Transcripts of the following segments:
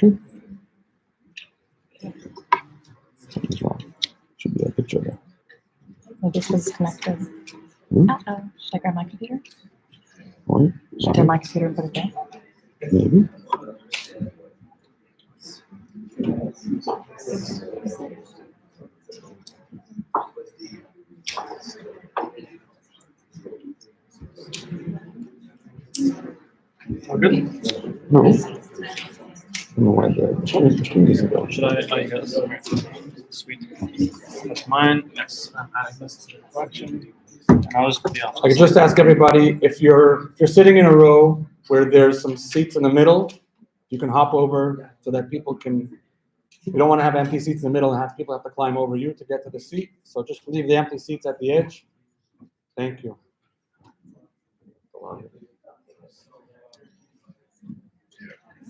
Okay. Something's wrong. Should be a picture there. Maybe this was connected. Hmm? Uh-oh. Should I grab my computer? What? Should I grab my computer and put it there? Maybe. All good? No. I don't know why the screen isn't going. Should I? Oh, yes. Sweet. That's mine. Yes, I'm adding this to the collection. And I'll just put the I could just ask everybody, if you're sitting in a row where there's some seats in the middle, you can hop over so that people can. We don't want to have empty seats in the middle and have people have to climb over you to get to the seat. So just leave the empty seats at the edge. Thank you.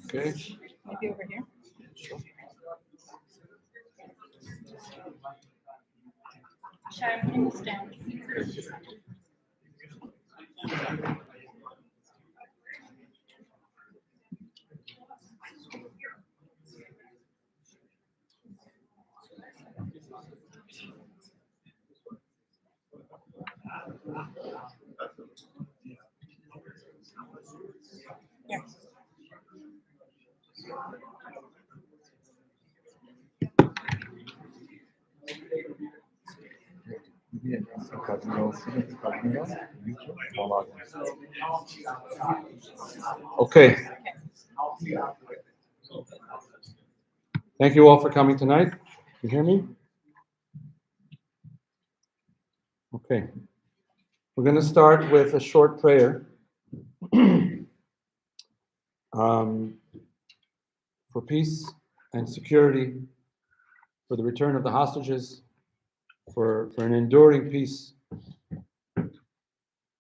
Okay. Maybe over here. Should I bring this down? Here. Okay. Thank you all for coming tonight. You hear me? Okay. We're going to start with a short prayer for peace and security, for the return of the hostages, for an enduring peace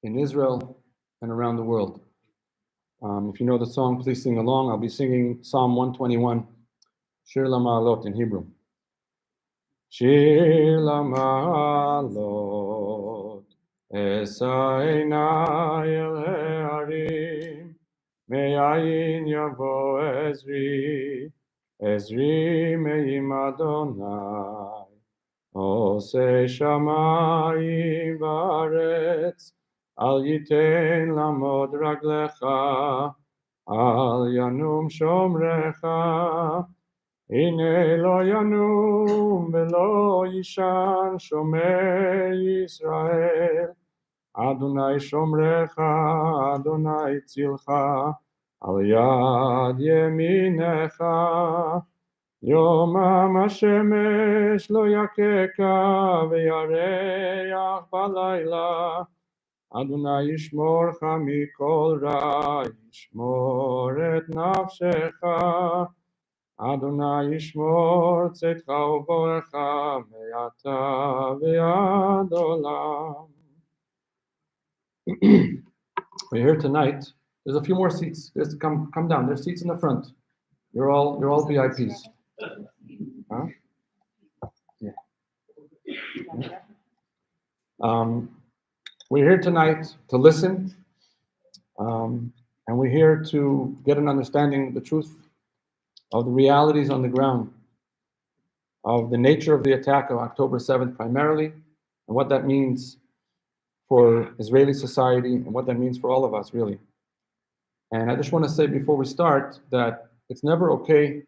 in Israel and around the world. If you know the song, please sing along. I'll be singing Psalm 121, Shir LaMa'alot in Hebrew. Shir LaMa'alot, Esa Einai El Ha'arim, Me'ayin Yavo Ezri, Ezri Me'im Adonai, Ose Shamayim V'aretz, Al Yiten Lamod Raglecha, Al Yanum Shomrecha, Hine lo yanum velo yishan shomer Yisrael, Adonai shomrecha, Adonai tzilcha, al yad yeminecha, yomam hashemesh lo yakeka veyareach balayla, Adonai yishmorcha mikol ra, yishmor et nafshecha, Adonai yishmor tzedcha u'borecha me'ata ve'ad olam. We're here tonight. There's a few more seats. Just come down. There's seats in the front. You're all VIPs. Huh? Yeah. We're here tonight to listen, and we're here to get an understanding of the truth of the realities on the ground, of the nature of the attack of October 7th primarily, and what that means for Israeli society, and what that means for all of us, really. And I just want to say before we start that it's never okay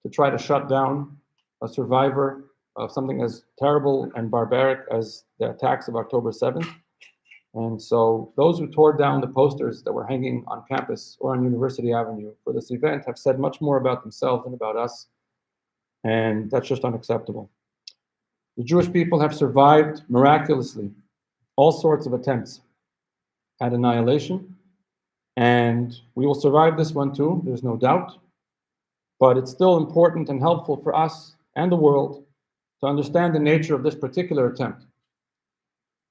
to try to shut down a survivor of something as terrible and barbaric as the attacks of October 7th. And so those who tore down the posters that were hanging on campus or on University Avenue for this event have said much more about themselves than about us. And that's just unacceptable. The Jewish people have survived miraculously all sorts of attempts at annihilation, and we will survive this one too, there's no doubt. But it's still important and helpful for us and the world to understand the nature of this particular attempt.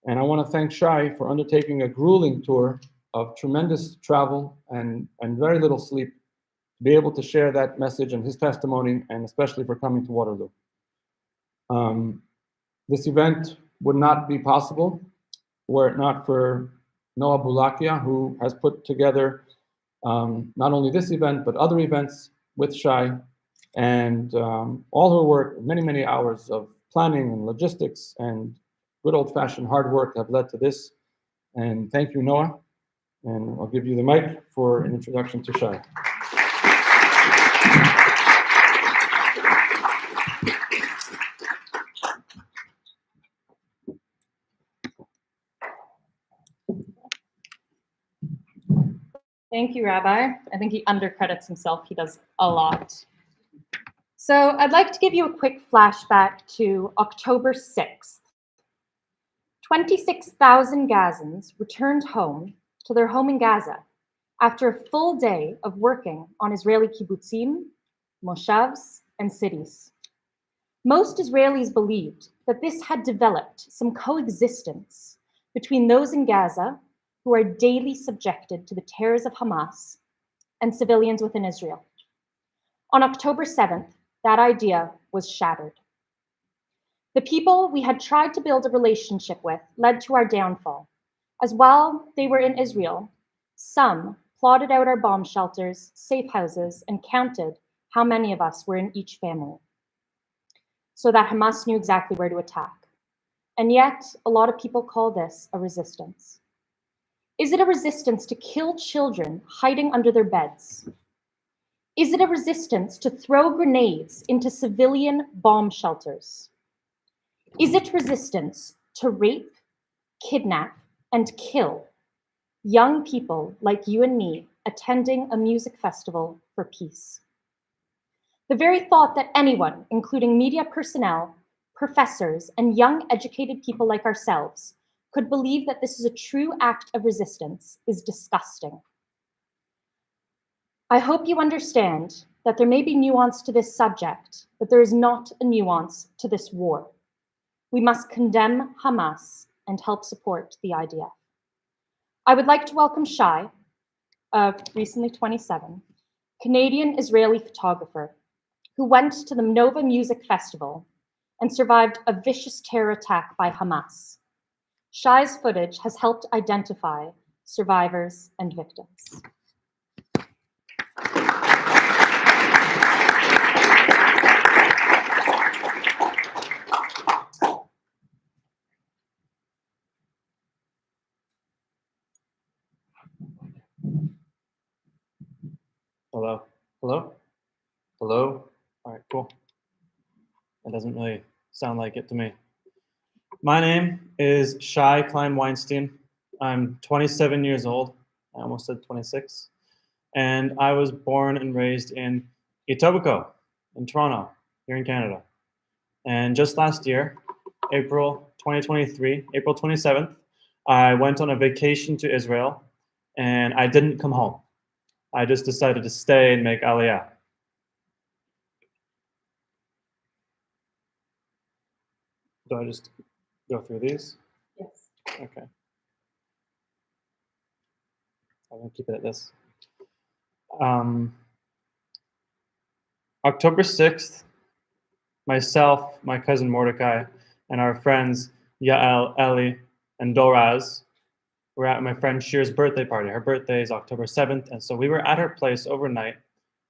And I want to thank Shai for undertaking a grueling tour of tremendous travel and very little sleep to be able to share that message and his testimony, and especially for coming to Waterloo. This event would not be possible were it not for Noah Bulakia, who has put together not only this event, but other events with Shai And all her work, many, many hours of planning and logistics and good old-fashioned hard work have led to this. And thank you, Noah. And I'll give you the mic for an introduction to Shai. Thank you, Rabbi. I think he undercredits himself. He does a lot. So I'd like to give you a quick flashback to October 6th. 26,000 Gazans returned home to their home in Gaza after a full day of working on Israeli kibbutzim, moshavs, and cities. Most Israelis believed that this had developed some coexistence between those in Gaza who are daily subjected to the terrors of Hamas and civilians within Israel. On October 7th, that idea was shattered. The people we had tried to build a relationship with led to our downfall, as while they were in Israel, some plotted out our bomb shelters, safe houses, and counted how many of us were in each family, so that Hamas knew exactly where to attack. And yet, a lot of people call this a resistance. Is it a resistance to kill children hiding under their beds? Is it a resistance to throw grenades into civilian bomb shelters? Is it resistance to rape, kidnap, and kill young people like you and me attending a music festival for peace? The very thought that anyone, including media personnel, professors, and young educated people like ourselves, could believe that this is a true act of resistance is disgusting. I hope you understand that there may be nuance to this subject, but there is not a nuance to this war. We must condemn Hamas and help support the IDF. I would like to welcome Shai, recently 27, Canadian-Israeli photographer, who went to the Nova Music Festival and survived a vicious terror attack by Hamas. Shai's footage has helped identify survivors and victims. Hello? Hello? Hello? All right, cool. That doesn't really sound like it to me. My name is Shai Klein Weinstein. I'm 27 years old. I almost said 26. And I was born and raised in Etobicoke in Toronto, here in Canada. And just last year, April 2023, April 27th, I went on a vacation to Israel and I didn't come home. I just decided to stay and make Aliyah. Do I just go through these? Yes. Okay. I'm gonna keep it at this. October 6th, myself, my cousin Mordecai, and our friends Yael, Eli, and Doraz were at my friend Shir's birthday party. Her birthday is October 7th, and so we were at her place overnight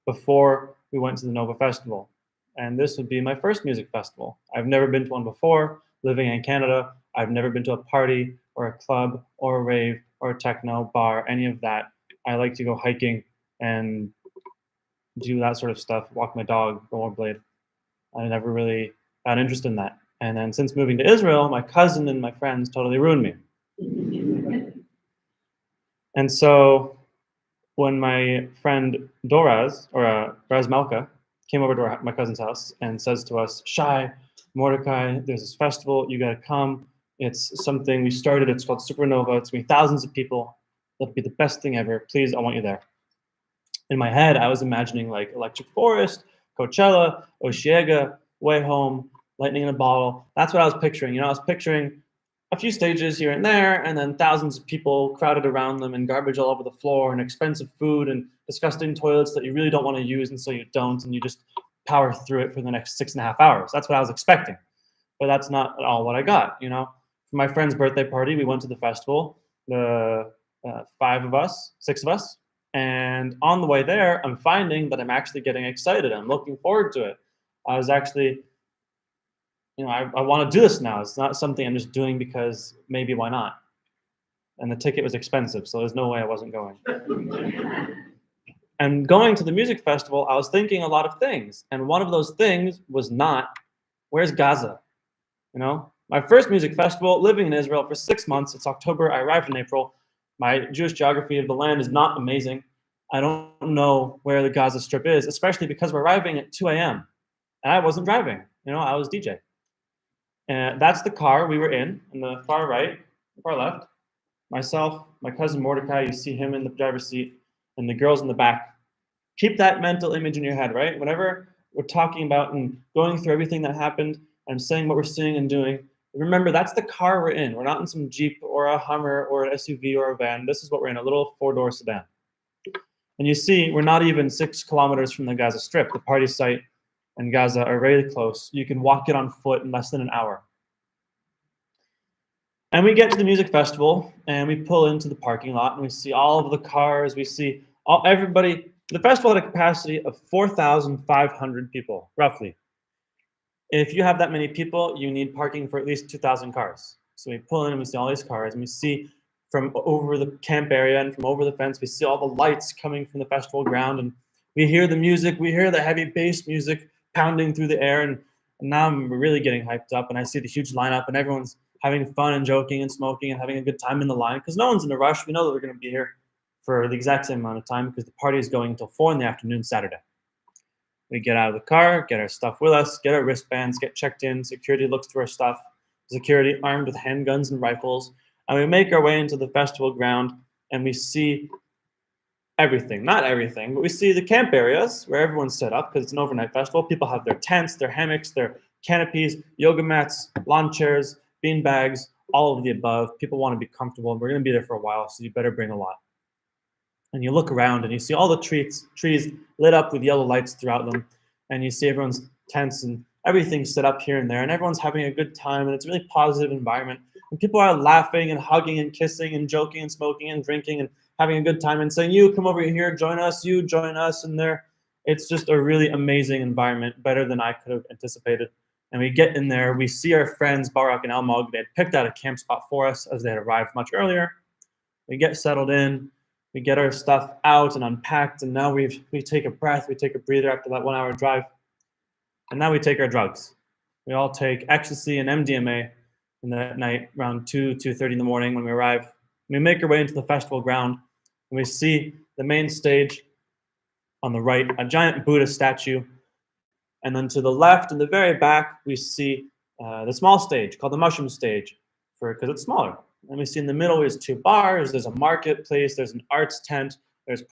before we went to the Nova Festival. And this would be my first music festival. I've never been to one before. Living in Canada, I've never been to a party or a club or a rave or a techno bar, any of that. I like to go hiking and do that sort of stuff, walk my dog, rollerblade. I never really had interest in that. And then since moving to Israel, my cousin and my friends totally ruined me. And so when my friend Doraz, or Raz Malka, came over to my cousin's house and says to us, Shai, Mordecai, there's this festival, you gotta come. It's something we started, it's called Supernova. It's gonna be thousands of people. That'll be the best thing ever. Please, I want you there. In my head, I was imagining like Electric Forest, Coachella, Osheaga, Way Home, Lightning in a Bottle. That's what I was picturing. You know, I was picturing a few stages here and there, and then thousands of people crowded around them, and garbage all over the floor, and expensive food, and disgusting toilets that you really don't want to use, and so you don't, and you just power through it for the next 6.5 hours. That's what I was expecting, but that's not at all what I got. You know, for my friend's birthday party, we went to the festival. The 6 of us, And on the way there, I'm finding that I'm actually getting excited. I'm looking forward to it. I was actually, I want to do this now. It's not something I'm just doing because maybe why not? And the ticket was expensive, so there's no way I wasn't going. And going to the music festival, I was thinking a lot of things. And one of those things was not, where's Gaza? My first music festival, living in Israel for 6 months. It's October. I arrived in April. My Jewish geography of the land is not amazing. I don't know where the Gaza Strip is, especially because we're arriving at 2 a.m. And I wasn't driving. I was DJ. And that's the car we were in the far right, far left. Myself, my cousin Mordecai, you see him in the driver's seat, and the girls in the back. Keep that mental image in your head, right? Whenever we're talking about and going through everything that happened and saying what we're seeing and doing, remember that's the car we're in. We're not in some Jeep or a Hummer or an SUV or a van. This is what we're in, a little 4-door sedan. And you see, we're not even 6 kilometers from the Gaza Strip. The party site and Gaza are really close. You can walk it on foot in less than an hour. And we get to the music festival, and we pull into the parking lot, and we see all of the cars. We see everybody. The festival had a capacity of 4,500 people, roughly. If you have that many people, you need parking for at least 2,000 cars. So we pull in, and we see all these cars, and we see from over the camp area and from over the fence, we see all the lights coming from the festival ground, and we hear the music. We hear the heavy bass music pounding through the air, and now I'm really getting hyped up, and I see the huge lineup, and everyone's having fun and joking and smoking and having a good time in the line because no one's in a rush. We know that we're going to be here for the exact same amount of time because the party is going until 4 p.m. Saturday. We get out of the car, get our stuff with us, get our wristbands, get checked in. Security looks through our stuff. Security armed with handguns and rifles. And we make our way into the festival ground, and we see everything. Not everything, but we see the camp areas where everyone's set up because it's an overnight festival. People have their tents, their hammocks, their canopies, yoga mats, lawn chairs, bean bags, all of the above. People want to be comfortable, and we're going to be there for a while, so you better bring a lot. And you look around, and you see all the trees lit up with yellow lights throughout them, and you see everyone's tents and everything set up here and there, and everyone's having a good time, and it's a really positive environment. And people are laughing and hugging and kissing and joking and smoking and drinking and having a good time and saying, you come over here, join us, you join us, and it's just a really amazing environment, better than I could have anticipated. And we get in there, we see our friends, Barak and Almog. They had picked out a camp spot for us as they had arrived much earlier. We get settled in, we get our stuff out and unpacked, and now we take a breath, we take a breather after that 1-hour drive. And now we take our drugs. We all take ecstasy and MDMA in the night around 2:30 in the morning when we arrive. We make our way into the festival ground, and we see the main stage on the right, a giant Buddha statue. And then to the left, in the very back, we see the small stage called the mushroom stage because it's smaller. And we see in the middle, there's 2 bars, there's a marketplace, there's an arts tent, there's